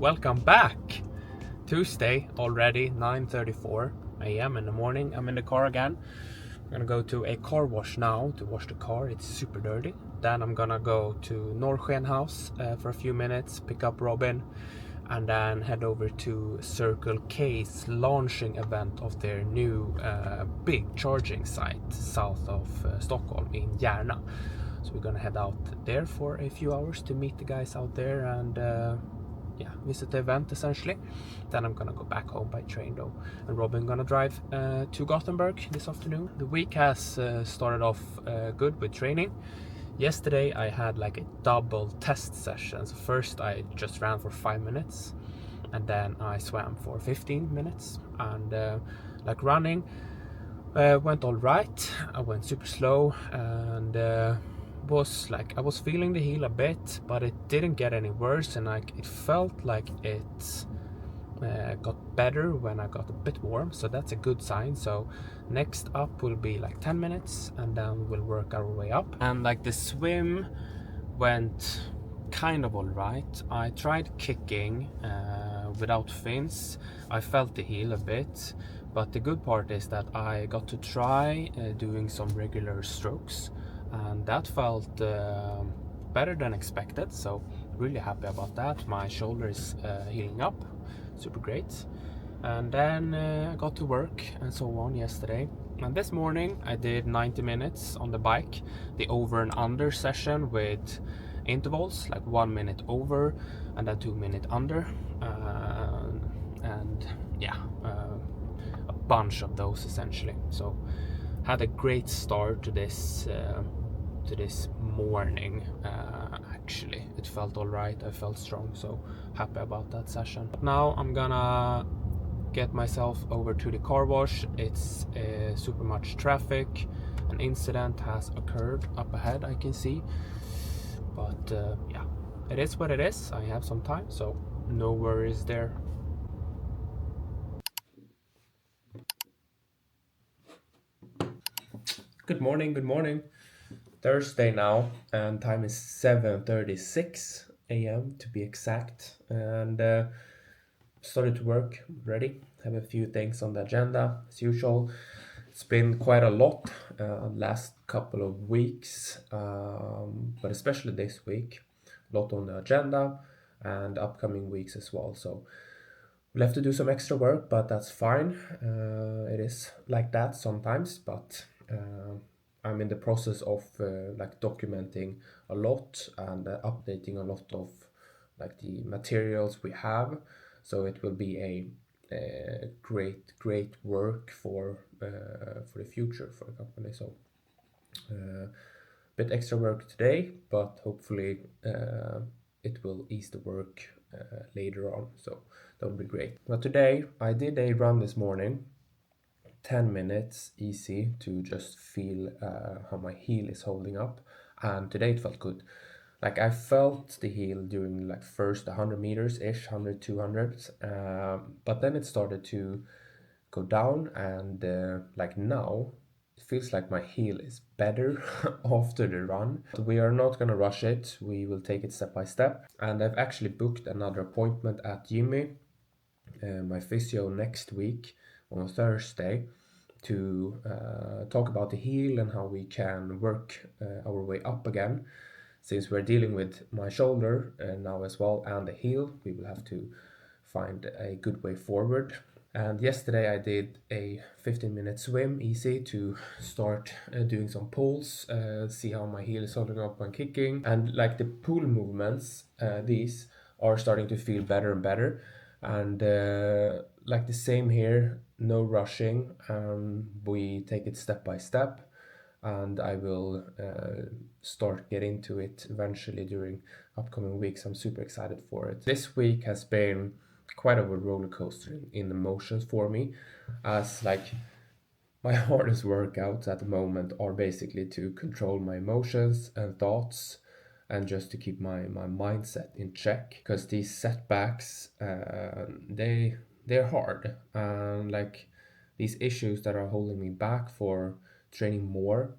welcome back. Tuesday already, 9:34 a.m. in the morning. I'm in the car again. I'm gonna go to a car wash now to wash the car. It's super dirty. Then I'm gonna go to Norrsken house for a few minutes, pick up Robin, and then head over to Circle K's launching event of their new big charging site south of Stockholm in Järna. So we're gonna head out there for a few hours to meet the guys out there and visit the event essentially. Then I'm gonna go back home by train though, and Robin gonna drive to Gothenburg this afternoon. The week has started off good with training. Yesterday I had like a double test session. So first I just ran for 5 minutes, and then I swam for 15 minutes, and like running went all right. I went super slow, and I was feeling the heel a bit, but it didn't get any worse, and it felt like it got better when I got a bit warm, so that's a good sign. So next up will be like 10 minutes, and then we'll work our way up. And like the swim went kind of all right. I tried kicking without fins. I felt the heel a bit, but the good part is that I got to try doing some regular strokes, and that felt better than expected, so really happy about that. My shoulder is healing up, super great. And then I got to work and so on yesterday, and this morning I did 90 minutes on the bike, the over and under session with intervals, like 1 minute over and then 2 minute under, and a bunch of those essentially. So had a great start to this morning. Actually it felt all right. I felt strong, so happy about that session. But now I'm gonna get myself over to the car wash. It's super much traffic. An incident has occurred up ahead, I can see, but it is what it is. I have some time, so no worries there. Good morning. Thursday now, and time is 7:36 a.m. to be exact, and started to work already. Have a few things on the agenda as usual. It's been quite a lot last couple of weeks, but especially this week, a lot on the agenda and upcoming weeks as well. So we'll have to do some extra work, but that's fine. It is like that sometimes, but I'm in the process of like documenting a lot and updating a lot of like the materials we have. So it will be a great work for the future for the company. So bit extra work today, but hopefully it will ease the work later on. So that would be great. But today I did a run this morning, 10 minutes easy to just feel how my heel is holding up, and today it felt good. Like I felt the heel during like first 100 meters ish, 100 200, but then it started to go down, and like now it feels like my heel is better after the run. We are not gonna rush it, we will take it step by step, and I've actually booked another appointment at Jimmy, my physio, next week on Thursday to talk about the heel and how we can work our way up again. Since we're dealing with my shoulder now as well and the heel, we will have to find a good way forward. And yesterday I did a 15-minute swim, easy, to start doing some pulls, see how my heel is holding up when kicking. And like the pull movements, these are starting to feel better and better. And like the same here, no rushing. We take it step by step, and I will start getting to it eventually during upcoming weeks. I'm super excited for it. This week has been quite of a roller coaster in emotions for me, as like my hardest workouts at the moment are basically to control my emotions and thoughts, and just to keep my mindset in check, because these setbacks they're hard, and like these issues that are holding me back for training more,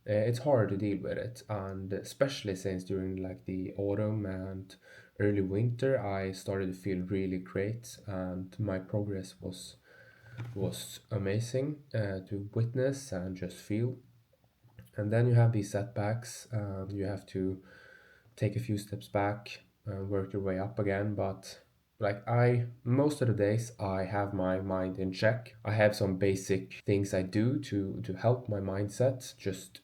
it's hard to deal with it, and especially since during like the autumn and early winter, I started to feel really great, and my progress was amazing to witness and just feel. And then you have these setbacks, and you have to take a few steps back and work your way up again. But like I, most of the days, I have my mind in check. I have some basic things I do to help my mindset just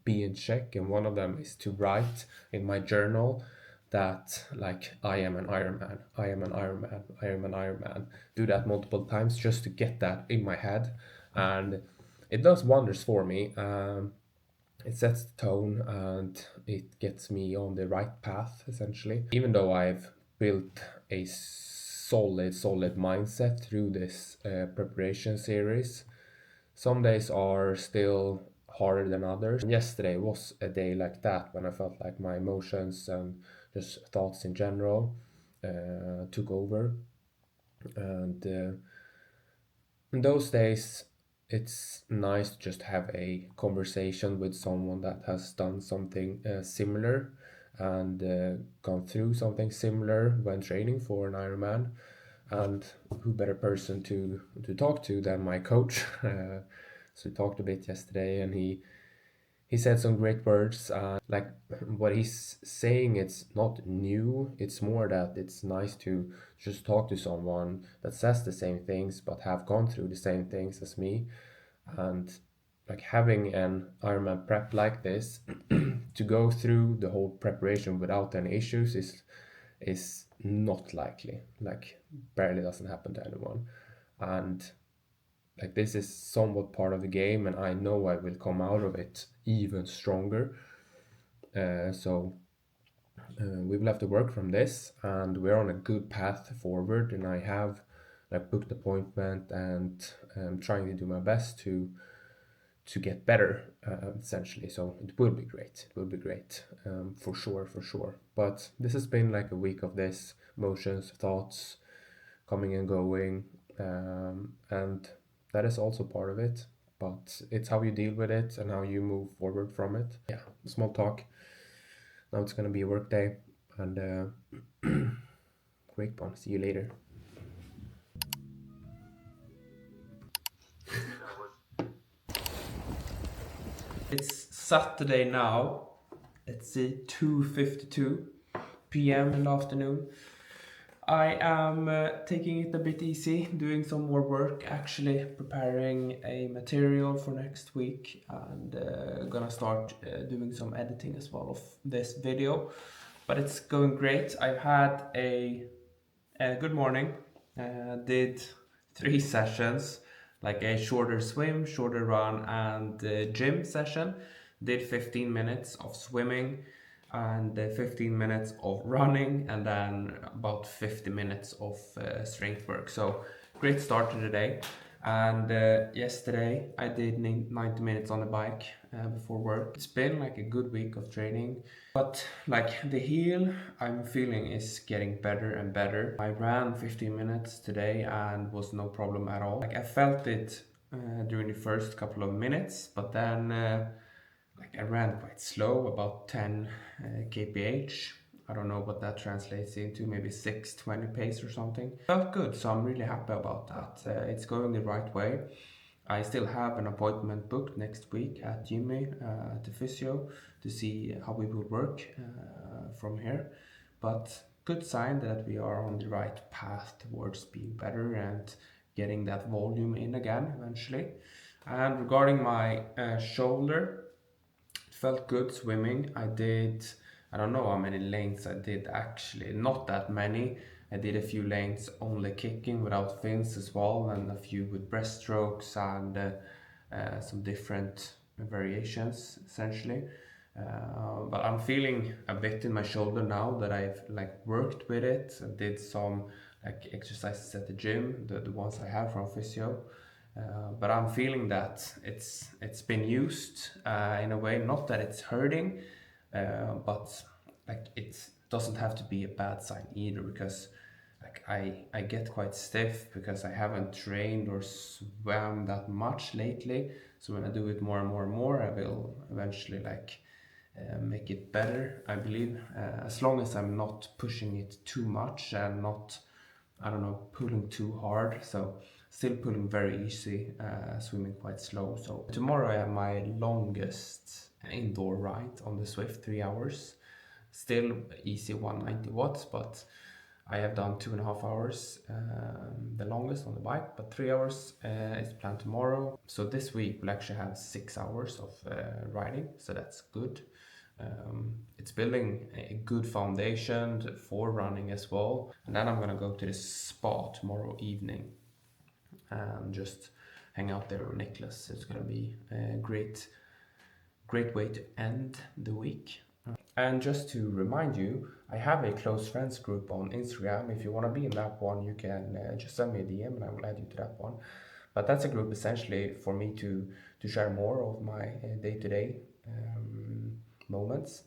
be in check, and one of them is to write in my journal that like I am an Ironman, I am an Ironman, I am an Ironman. Do that multiple times just to get that in my head, and it does wonders for me. It sets the tone and it gets me on the right path essentially. Even though I've built a solid mindset through this preparation series, some days are still harder than others. And yesterday was a day like that when I felt like my emotions and just thoughts in general took over. And in those days, it's nice to just have a conversation with someone that has done something similar and gone through something similar when training for an Ironman. And who better person to talk to than my coach? So we talked a bit yesterday, and he said some great words. Like what he's saying, it's not new. It's more that it's nice to just talk to someone that says the same things but have gone through the same things as me. And like having an Ironman prep like this, to go through the whole preparation without any issues is not likely. Like barely doesn't happen to anyone. And like this is somewhat part of the game, and I know I will come out of it even stronger. So we will have to work from this, and we're on a good path forward. And I have like booked appointment, and trying to do my best to get better, essentially. So it will be great. It will be great, for sure, for sure. But this has been like a week of this motions, thoughts, coming and going, and that is also part of it. But it's how you deal with it and how you move forward from it. Yeah, small talk. Now it's gonna be a work day, and great one. See you later. It's Saturday now. Let's see, 2:52 p.m. in the afternoon. I am taking it a bit easy, doing some more work, actually preparing a material for next week, and gonna start doing some editing as well of this video. But it's going great. I've had a good morning. Did 3 sessions, like a shorter swim, shorter run, and gym session. Did 15 minutes of swimming and 15 minutes of running, and then about 50 minutes of strength work. So great start to the day. And yesterday I did 90 minutes on the bike before work. It's been like a good week of training, but like the heel I'm feeling is getting better and better. I ran 15 minutes today and was no problem at all. Like I felt it during the first couple of minutes, but then like I ran quite slow, about 10 kph. I don't know what that translates into, maybe 6:20 pace or something. Felt good, so I'm really happy about that. It's going the right way. I still have an appointment booked next week at Jimmy, at the physio, to see how we will work from here. But good sign that we are on the right path towards being better and getting that volume in again eventually. And regarding my shoulder, it felt good swimming. I don't know how many lengths I did actually, not that many. I did a few lengths only kicking without fins as well, and a few with breaststrokes, and some different variations essentially. But I'm feeling a bit in my shoulder now that I've like worked with it and did some like exercises at the gym, the ones I have from physio. But I'm feeling that it's been used in a way, not that it's hurting, but like it doesn't have to be a bad sign either, because like I get quite stiff because I haven't trained or swam that much lately. So when I do it more and more and more, I will eventually like make it better, I believe, as long as I'm not pushing it too much and not, I don't know, pulling too hard. So still pulling very easy, swimming quite slow. So tomorrow I have my longest indoor ride on the Swift, 3 hours. Still easy 190 watts, but I have done 2.5 hours, the longest on the bike, but 3 hours is planned tomorrow. So this week we'll actually have 6 hours of riding, so that's good. It's building a good foundation for running as well. And then I'm gonna go to the spa tomorrow evening and just hang out there with Nicholas. It's gonna be a great way to end the week. And just to remind you, I have a close friends group on Instagram. If you want to be in that one, you can just send me a DM and I will add you to that one. But that's a group essentially for me to share more of my day-to-day moments.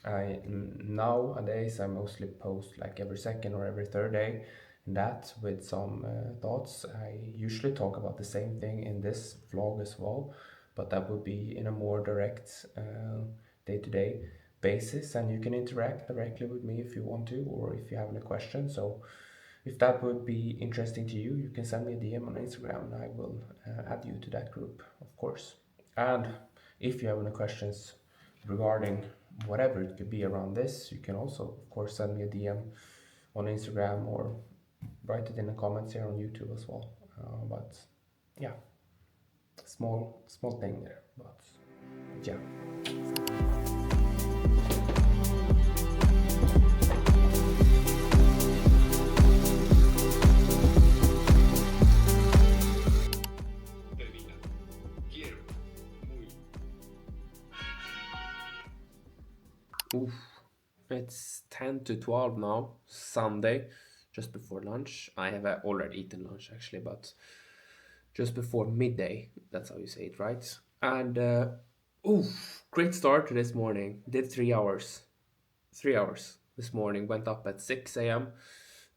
Nowadays I mostly post like every second or every third day, and that with some thoughts. I usually talk about the same thing in this vlog as well, but that would be in a more direct day-to-day basis, and you can interact directly with me if you want to, or if you have any questions. So if that would be interesting to you, you can send me a DM on Instagram and I will add you to that group, of course. And if you have any questions regarding whatever it could be around this, you can also, of course, send me a DM on Instagram or write it in the comments here on YouTube as well. But yeah, small thing there, but yeah. Oof. It's 10 to 12 now, Sunday, just before lunch. I have already eaten lunch actually, but just before midday, that's how you say it, right? And great start to this morning. Did 3 hours. 3 hours this morning. Went up at 6 a.m.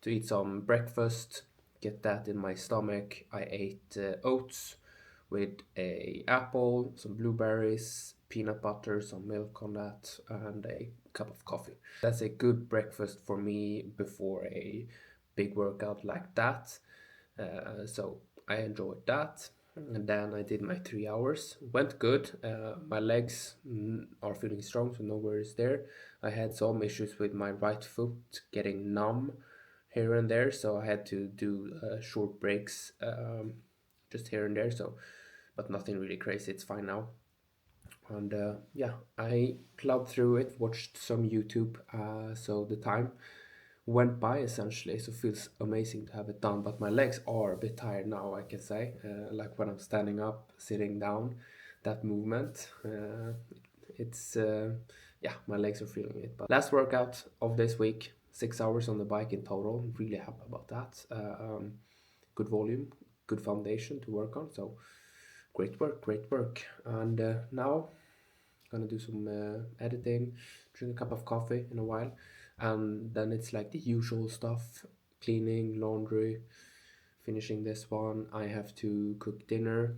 to eat some breakfast, get that in my stomach. I ate oats with a apple, some blueberries, peanut butter, some milk on that, and a cup of coffee. That's a good breakfast for me before a big workout like that. So I enjoyed that. And then I did my 3 hours. Went good. My legs are feeling strong, so no worries there. I had some issues with my right foot getting numb here and there, so I had to do short breaks just here and there. So, but nothing really crazy. It's fine now. And yeah, I plowed through it, watched some YouTube. So the time went by essentially, so it feels amazing to have it done. But my legs are a bit tired now, I can say. Like when I'm standing up, sitting down, that movement, it's yeah, my legs are feeling it. But last workout of this week, 6 hours on the bike in total. I'm really happy about that. Good volume, good foundation to work on. So great work. And now gonna do some editing, drink a cup of coffee in a while, and then it's like the usual stuff: cleaning, laundry, finishing this one. I have to cook dinner.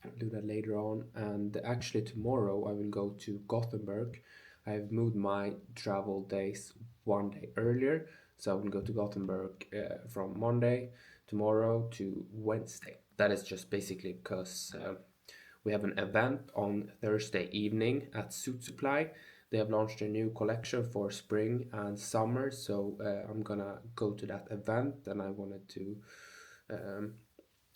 I'll do that later on. And actually tomorrow I will go to Gothenburg. I've moved my travel days one day earlier, so I will go to Gothenburg from Monday tomorrow to Wednesday. That is just basically because we have an event on Thursday evening at Suit Supply. They have launched a new collection for spring and summer, so I'm gonna go to that event, and I wanted to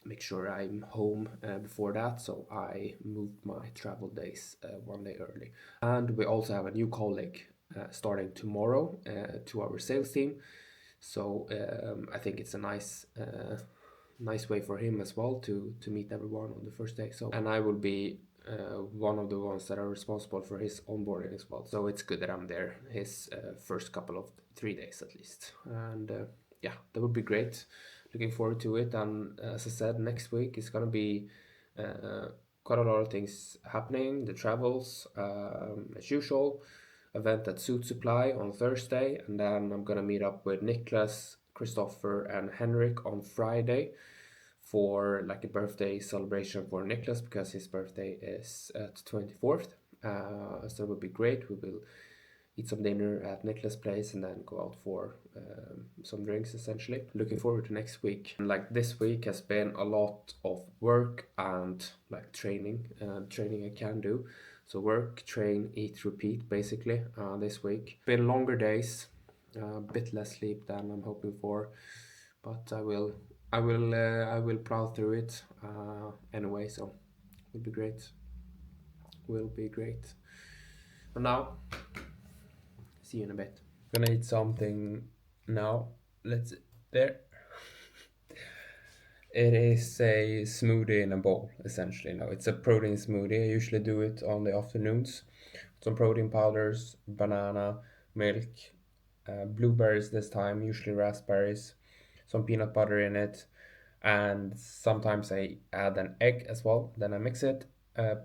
make sure I'm home before that, so I moved my travel days one day early. And we also have a new colleague starting tomorrow to our sales team, so I think it's a nice way for him as well to meet everyone on the first day. So, and I will be one of the ones that are responsible for his onboarding as well. So it's good that I'm there his first couple of 3 days at least. And yeah, that would be great. Looking forward to it. And as I said, next week is gonna be quite a lot of things happening. The travels, as usual. Event at Suit Supply on Thursday, and then I'm gonna meet up with Niklas, Christopher, and Henrik on Friday for like a birthday celebration for Niklas, because his birthday is at 24th, So it will be great. We will eat some dinner at Nicholas' place and then go out for some drinks essentially. Looking forward to next week. And like this week has been a lot of work and like training I can do. So work, train, eat, repeat basically this week. Been longer days, a bit less sleep than I'm hoping for, but I will plow through it anyway. So it'll be great. Will be great. For now, see you in a bit. Gonna eat something now. Let's there. It is a smoothie in a bowl, essentially. No, it's a protein smoothie. I usually do it on the afternoons. Some protein powders, banana, milk, blueberries this time, usually raspberries, some peanut butter in it, and sometimes I add an egg as well. Then I mix it,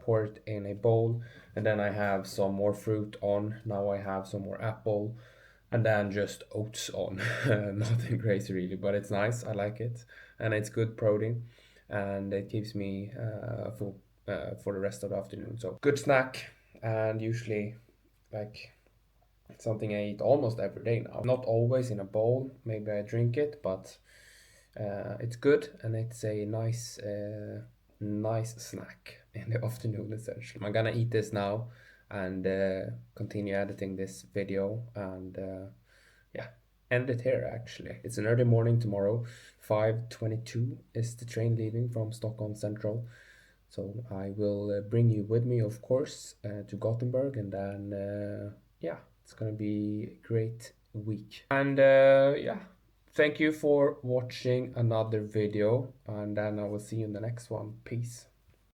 pour it in a bowl, and then I have some more fruit on. Now I have some more apple, and then just oats on. Nothing crazy really, but it's nice. I like it, and it's good protein, and it keeps me full for the rest of the afternoon. So good snack, and usually like something I eat almost every day now. Not always in a bowl. Maybe I drink it, but it's good, and it's a nice snack in the afternoon essentially. I'm gonna eat this now and continue editing this video and yeah, end it here actually. It's an early morning tomorrow. 5:22 is the train leaving from Stockholm Central. So I will bring you with me, of course, to Gothenburg, and then yeah, it's gonna be a great week. And yeah, thank you for watching another video, and then I will see you in the next one. Peace.